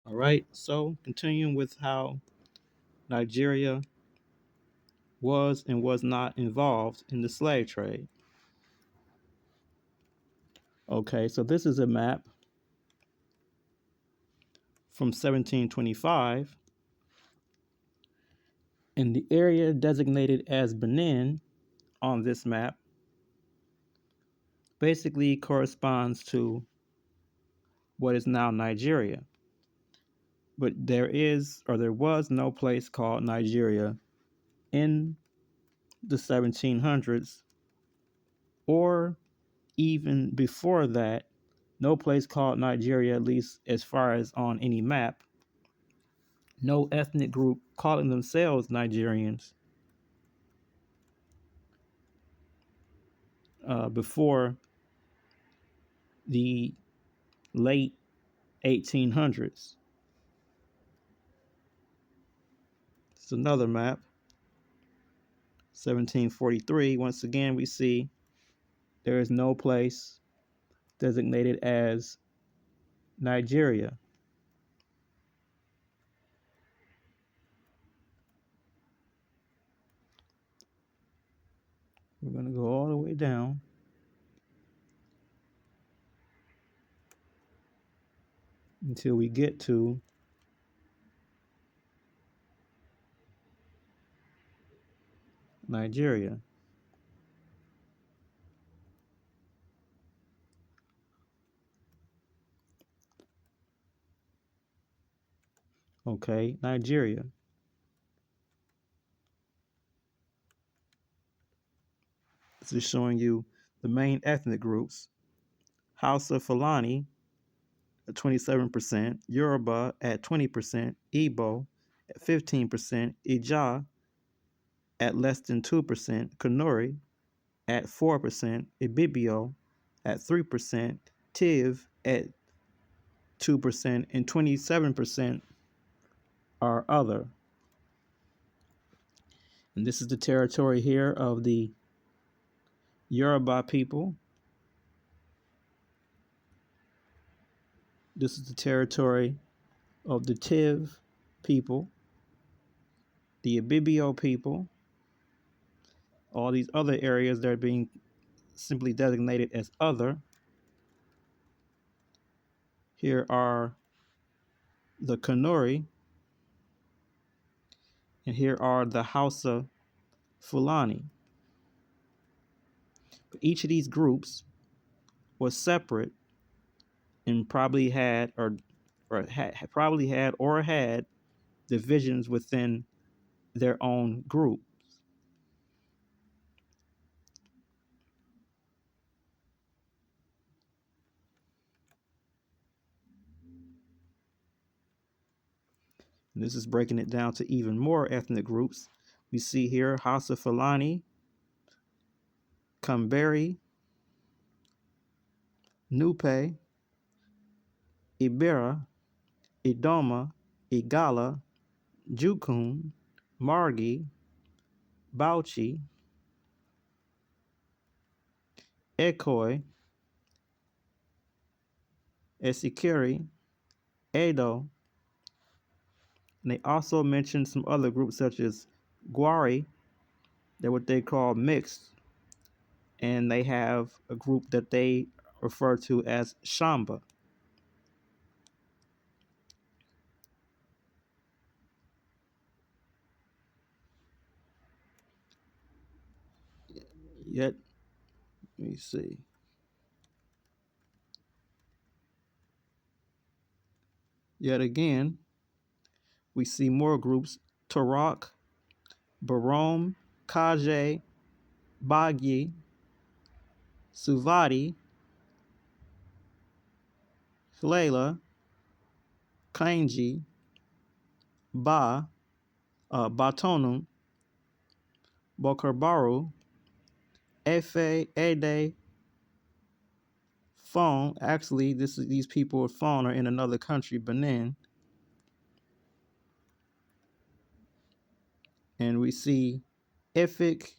All right, so continuing with how Nigeria was and was not involved in the slave trade. Okay, so this is a map from 1725, and the area designated as Benin on this map basically corresponds to what is now Nigeria. But there was no place called Nigeria in the 1700s, or even before that, no place called Nigeria, at least as far as on any map. No ethnic group calling themselves Nigerians before the late 1800s. It's another map, 1743. Once again, we see there is no place designated as Nigeria. We're going to go all the way down until we get to Nigeria. Okay, Nigeria. This is showing you the main ethnic groups. Hausa Fulani at 27%, Yoruba at 20%, Igbo at 15%, Ija at less than 2%, Kanuri at 4%, Ibibio at 3%, Tiv at 2%, and 27% are other. And this is the territory here of the Yoruba people. This is the territory of the Tiv people, the Ibibio people, all these other areas that are being simply designated as other. Here are the Kanuri, and here are the Hausa Fulani. But each of these groups was separate and probably had divisions within their own group. And this is breaking it down to even more ethnic groups. We see here Hausa Fulani, Kamberi, Nupe, Ibera, Idoma, Igala, Jukun, Margi, Bauchi, Ekoi, Esikiri, Edo, and they also mentioned some other groups such as Gwari. They're what they call mixed, and they have a group that they refer to as Shamba. Yet, let me see. Yet again, we see more groups: Tarak, Barom, Kaje, Bagi, Suvati, Hlela, Kainji, Batonum, Bokarbaru, Efe, Ede, Fon. Actually, these people of Fon are in another country, Benin. And we see Efik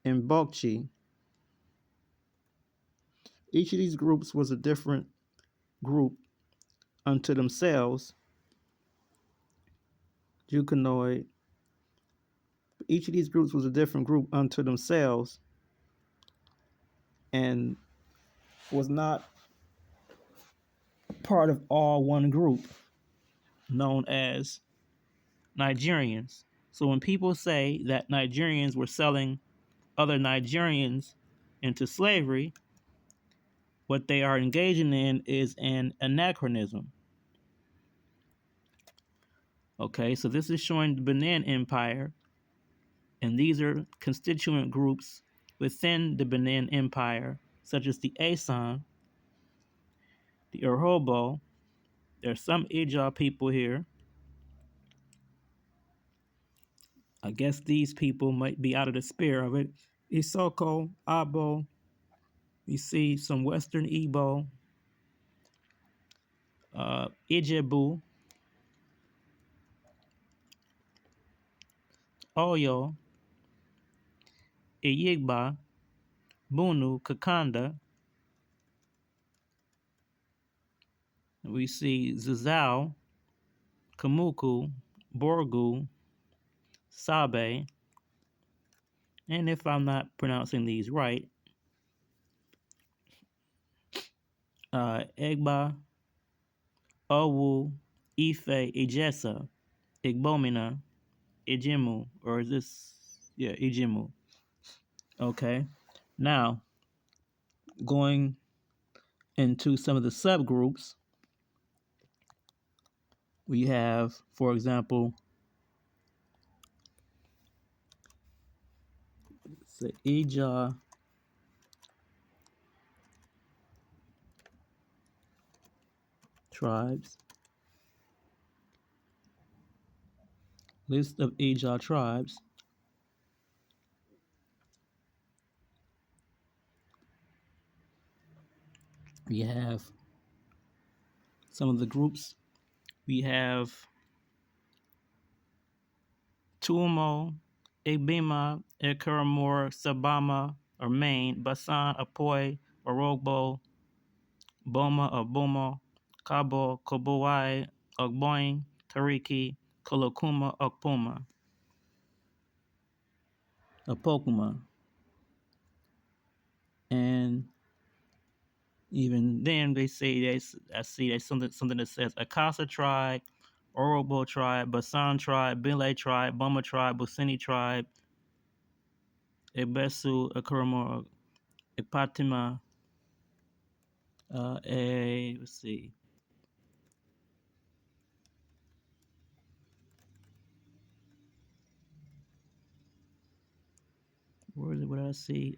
and Bokchi. Each of these groups was a different group unto themselves, Jucanoid. Each of these groups was a different group unto themselves and was not part of all one group known as Nigerians. So when people say that Nigerians were selling other Nigerians into slavery, what they are engaging in is an anachronism. Okay, so this is showing the Benin Empire, and these are constituent groups within the Benin Empire, such as the Asan, the Urhobo. There's some Ija people here. I guess these people might be out of the spirit of it. Isoko, Abo, you see some Western Igbo, Ijebu, Oyo, Iyigba, Bunu, Kakanda. We see Zizao, Kamuku, Borgu, Sabe, and if I'm not pronouncing these right, Egba, Owu, Ife, Ijesa, Igbomina, Ijimu, or is this, yeah, Ijimu. Okay, now going into some of the subgroups, we have, for example, the Ija tribes. List of Ija tribes. We have some of the groups. We have Tuomo, Ebima, Ekuramor, Sabama, or Maine, Basan, Apoy, Orogbo, Boma or Boma, Cabo, Kobowai, Ogboin, Tariki, Kolokuma, Okpuma, Apokuma. And even then they say I see there's something that says Akasa tribe, Orobo tribe, Basan tribe, Bile tribe, Boma tribe, Busini tribe, Ebesu, Akuramo, Ipatima, let's see. Where is it? What did I see?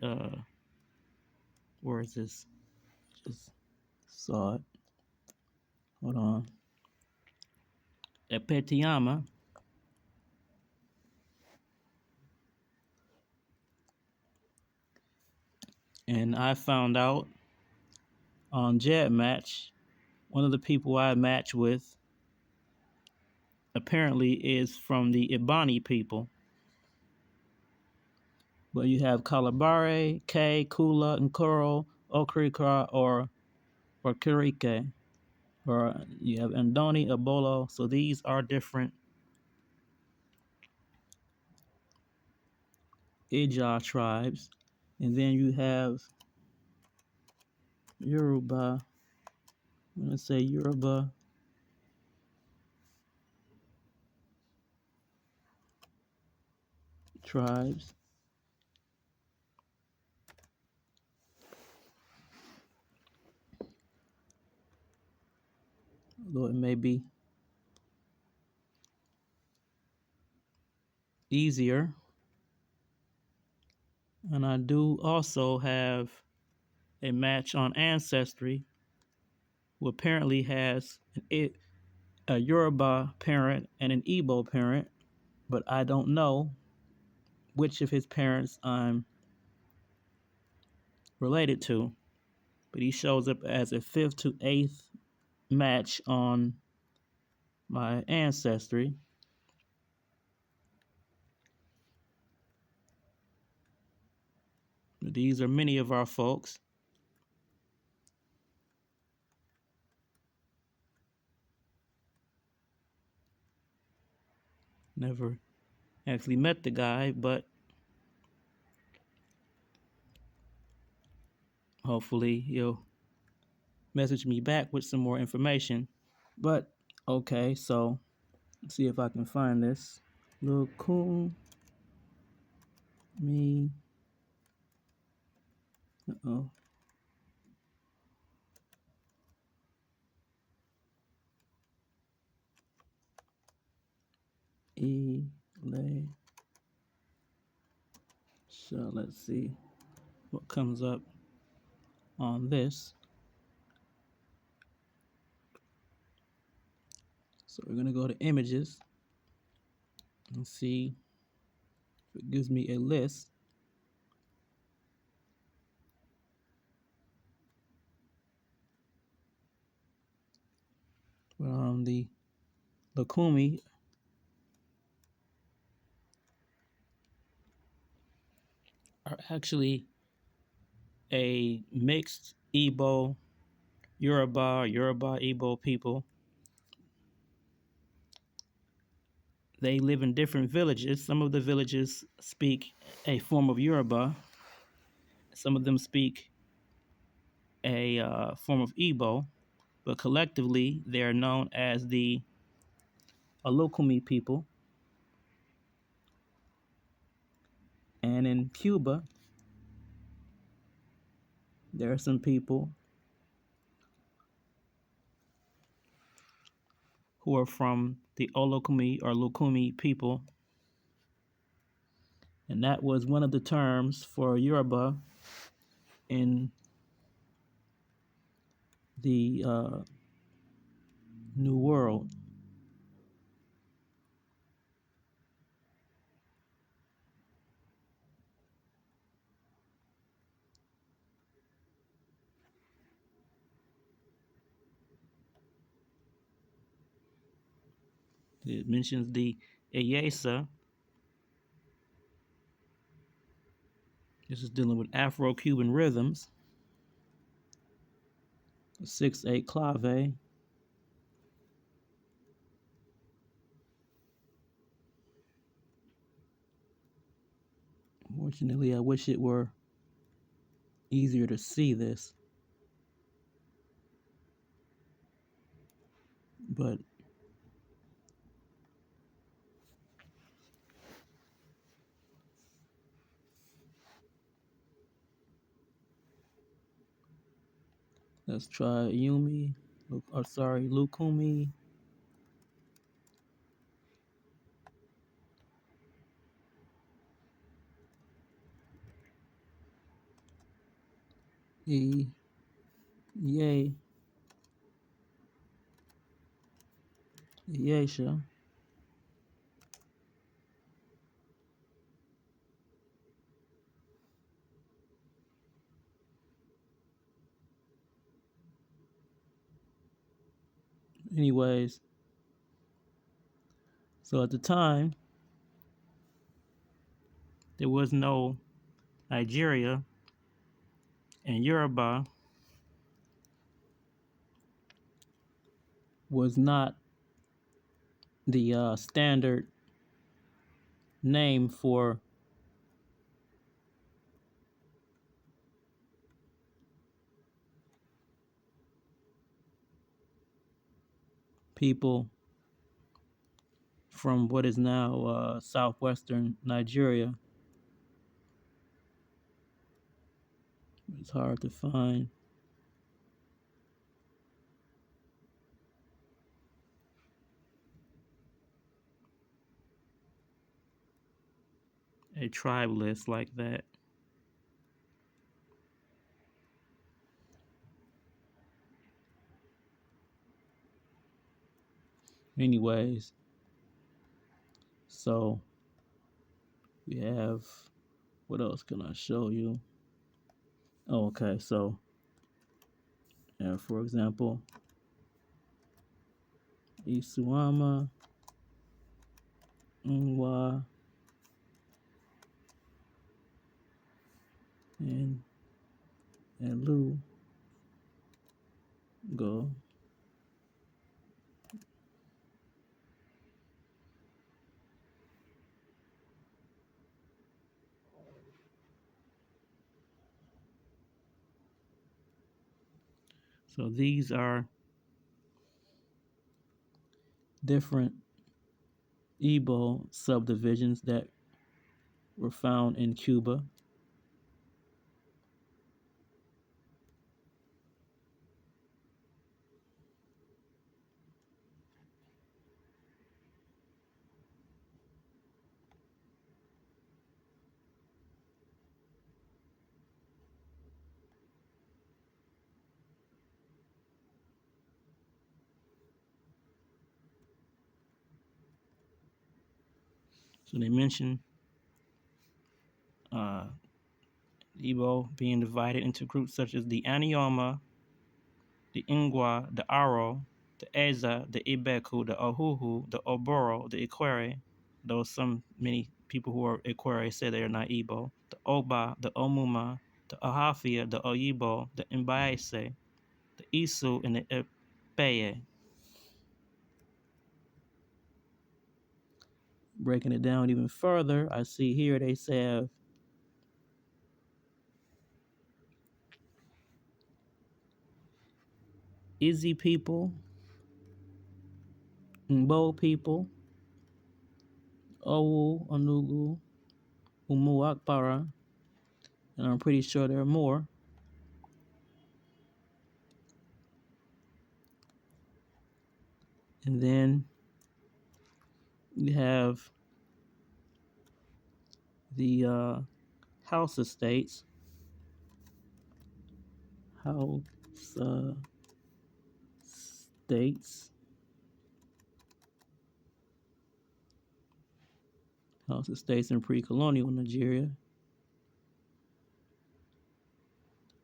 Where is this? Just saw it. Hold on. Epetiama. And I found out on Jet Match, one of the people I match with apparently is from the Ibani people. But you have Kalabare, K, Kula, Nkoro, Okrika, or Kirike. Or you have Andoni, Abolo. So these are different Ija tribes. And then you have Yoruba. I'm going to say Yoruba tribes. Although it may be easier. And I do also have a match on Ancestry who apparently has a Yoruba parent and an Igbo parent, but I don't know which of his parents I'm related to. But he shows up as a 5th to 8th match on my Ancestry. These are many of our folks. Never actually met the guy, but hopefully he'll message me back with some more information. But okay, so let's see if I can find this. Look cool me. Uh-oh. Lay. So let's see what comes up on this. So we're gonna go to images and see if it gives me a list. The Lukumi are actually a mixed Igbo, Yoruba Igbo people. They live in different villages. Some of the villages speak a form of Yoruba. Some of them speak a form of Igbo, but collectively they are known as the Alokumi people. And in Cuba, there are some people who are from the Olokumi or Lukumi people. And that was one of the terms for Yoruba in the New World. It mentions the Eyesa. This is dealing with Afro-Cuban rhythms. 6/8 clave. Unfortunately, I wish it were easier to see this. But let's try Yumi. Lukumi. Yay. Yesha. Anyways, so at the time, there was no Nigeria, and Yoruba was not the standard name for people from what is now southwestern Nigeria. It's hard to find. A tribe list like that. Anyways, so we have, what else can I show you? Oh, okay, so for example, Isuama, Nwa, and Lu go. So these are different Igbo subdivisions that were found in Cuba. So they mention uh, Igbo being divided into groups such as the Anioma, the Ingwa, the Aro, the Eza, the Ibeku, the Ohuhu, the Oboro, the Ikwere, though many people who are Ikwere say they are not Igbo, the Oba, the Omuma, the Ahafia, the Oyibo, the Mbaise, the Isu, and the Epeye. Breaking it down even further, I see here they have Izzy people, Mbo people, Owu, Onugu, Umuakpara, and I'm pretty sure there are more. And then you have the House Estates, House States, House Estates in pre-colonial Nigeria.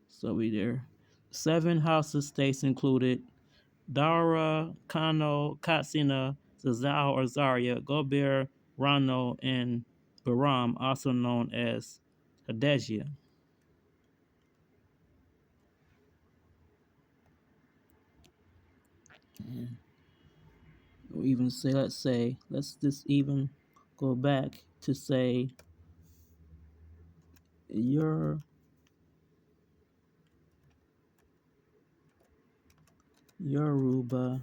So we there. 7 House Estates included Dara, Kano, Katsina, Zazao or Zaria, Gober, Rano, and Baram, also known as Hadejia. Or even say, let's just even go back to say your Yoruba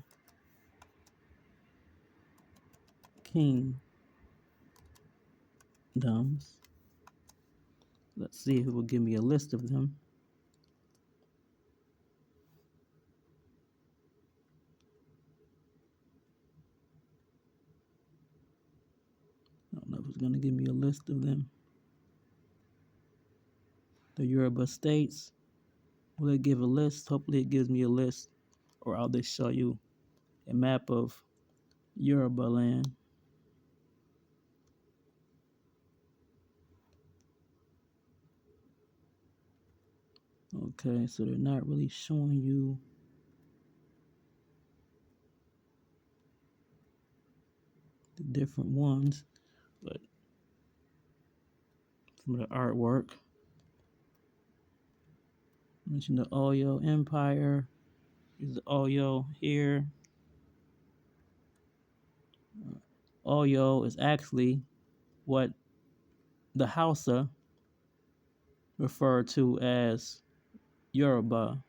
kingdoms. Let's see if it will give me a list of them. I don't know if it's going to give me a list of them. The Yoruba states. Will it give a list? Hopefully it gives me a list. Or I'll just show you a map of Yoruba land. Okay, so they're not really showing you the different ones, but some of the artwork. Mention the Oyo Empire. Is the Oyo here? Oyo is actually what the Hausa refer to as Yoruba.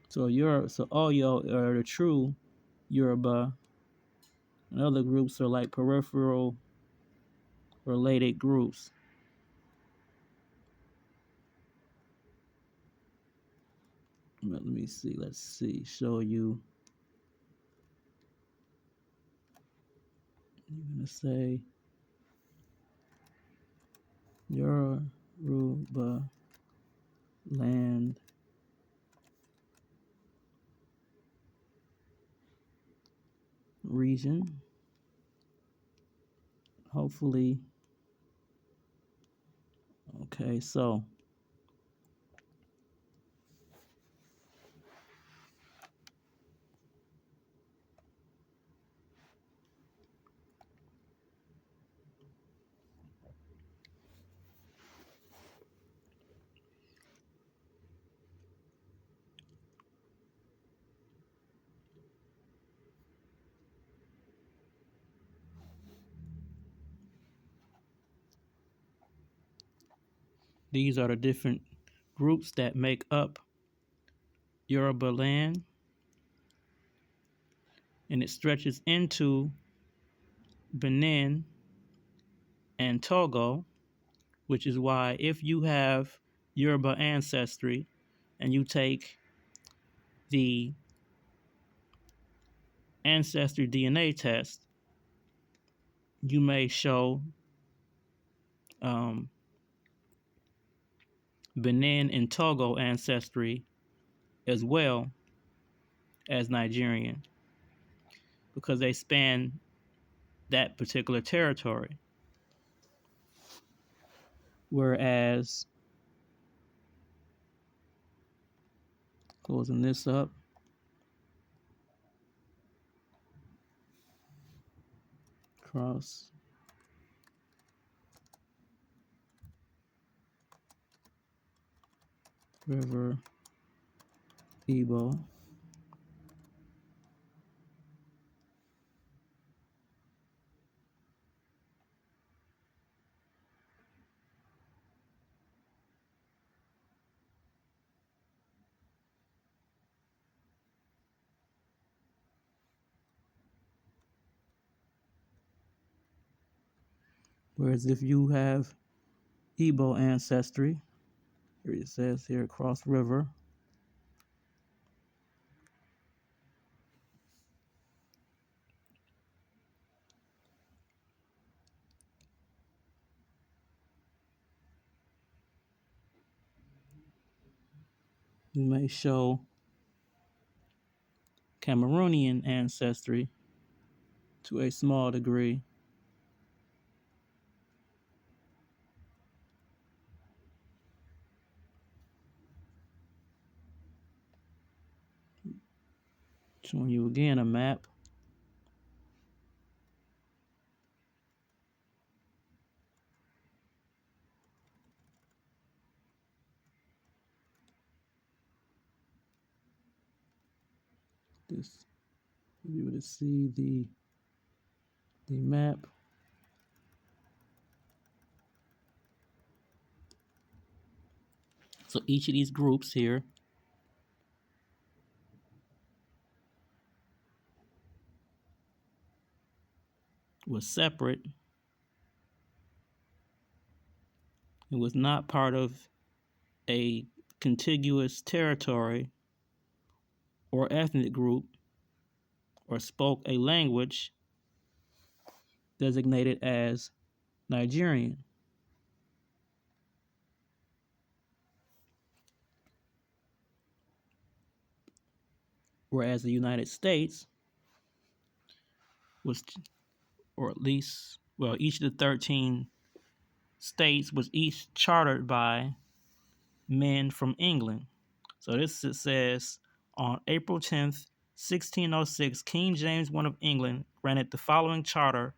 So Oyo are the true Yoruba, and other groups are like peripheral related groups. Let me see. Let's see. Show you. I'm gonna say Yoruba land region. Hopefully. Okay, so these are the different groups that make up Yoruba land, and it stretches into Benin and Togo, which is why if you have Yoruba ancestry and you take the ancestry DNA test, you may show um, Benin and Togo ancestry as well as Nigerian because they span that particular territory. Whereas, closing this up, cross river Igbo. Whereas if you have Igbo ancestry, here it says here, cross river, you may show Cameroonian ancestry to a small degree. Showing you again a map. This you'll be able to see the map. So each of these groups here was separate. It was not part of a contiguous territory or ethnic group or spoke a language designated as Nigerian. Whereas the United States was, or at least, well, each of the 13 states was each chartered by men from England. So this it says on April 10th, 1606, King James I of England granted the following charter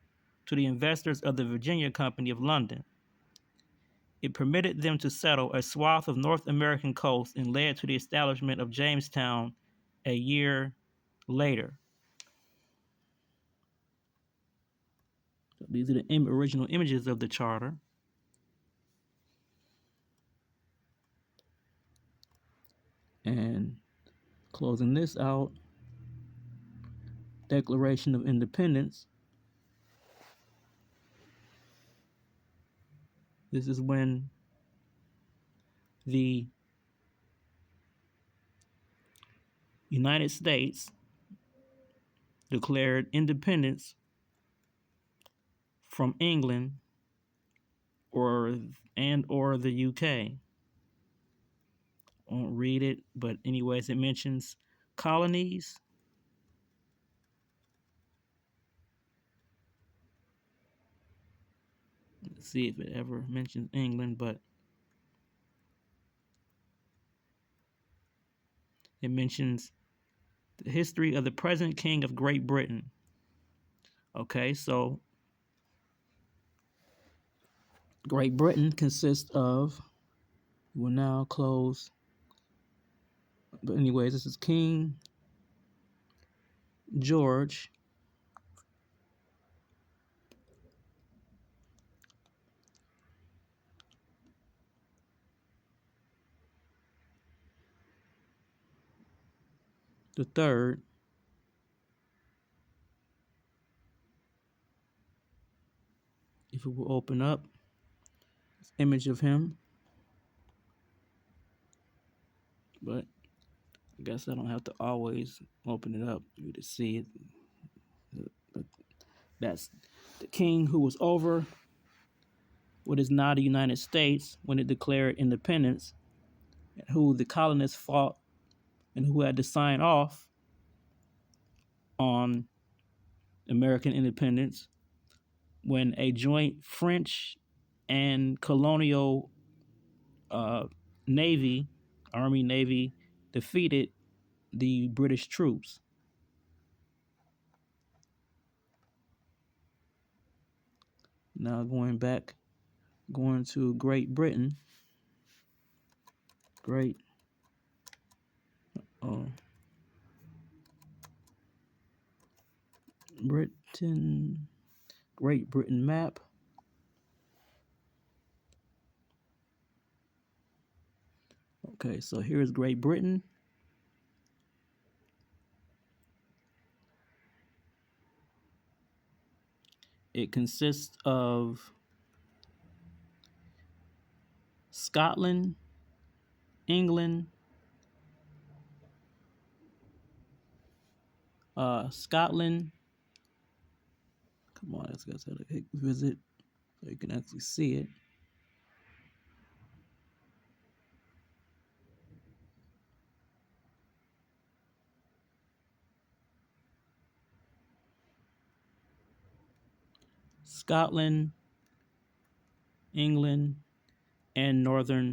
to the investors of the Virginia Company of London. It permitted them to settle a swath of North American coast and led to the establishment of Jamestown a year later. So these are the original images of the charter. And closing this out, Declaration of Independence. This is when the United States declared independence from England or the UK. I won't read it, but anyways, it mentions colonies. Let's see if it ever mentions England, but it mentions the history of the present King of Great Britain. Okay, so Great Britain consists of, we'll now close, but anyways, this is King George the third, if it will open up, this image of him. But I guess I don't have to always open it up for you to see it. But that's the king who was over what is now the United States when it declared independence, and who the colonists fought and who had to sign off on American independence when a joint French and colonial uh, Navy, Army Navy, defeated the British troops. Now going to Great Britain. Great uh, Britain, Great Britain map. Okay, so here's Great Britain. It consists of Scotland, England, Scotland. Come on, let's go to the visit so you can actually see it. Scotland, England, and Northern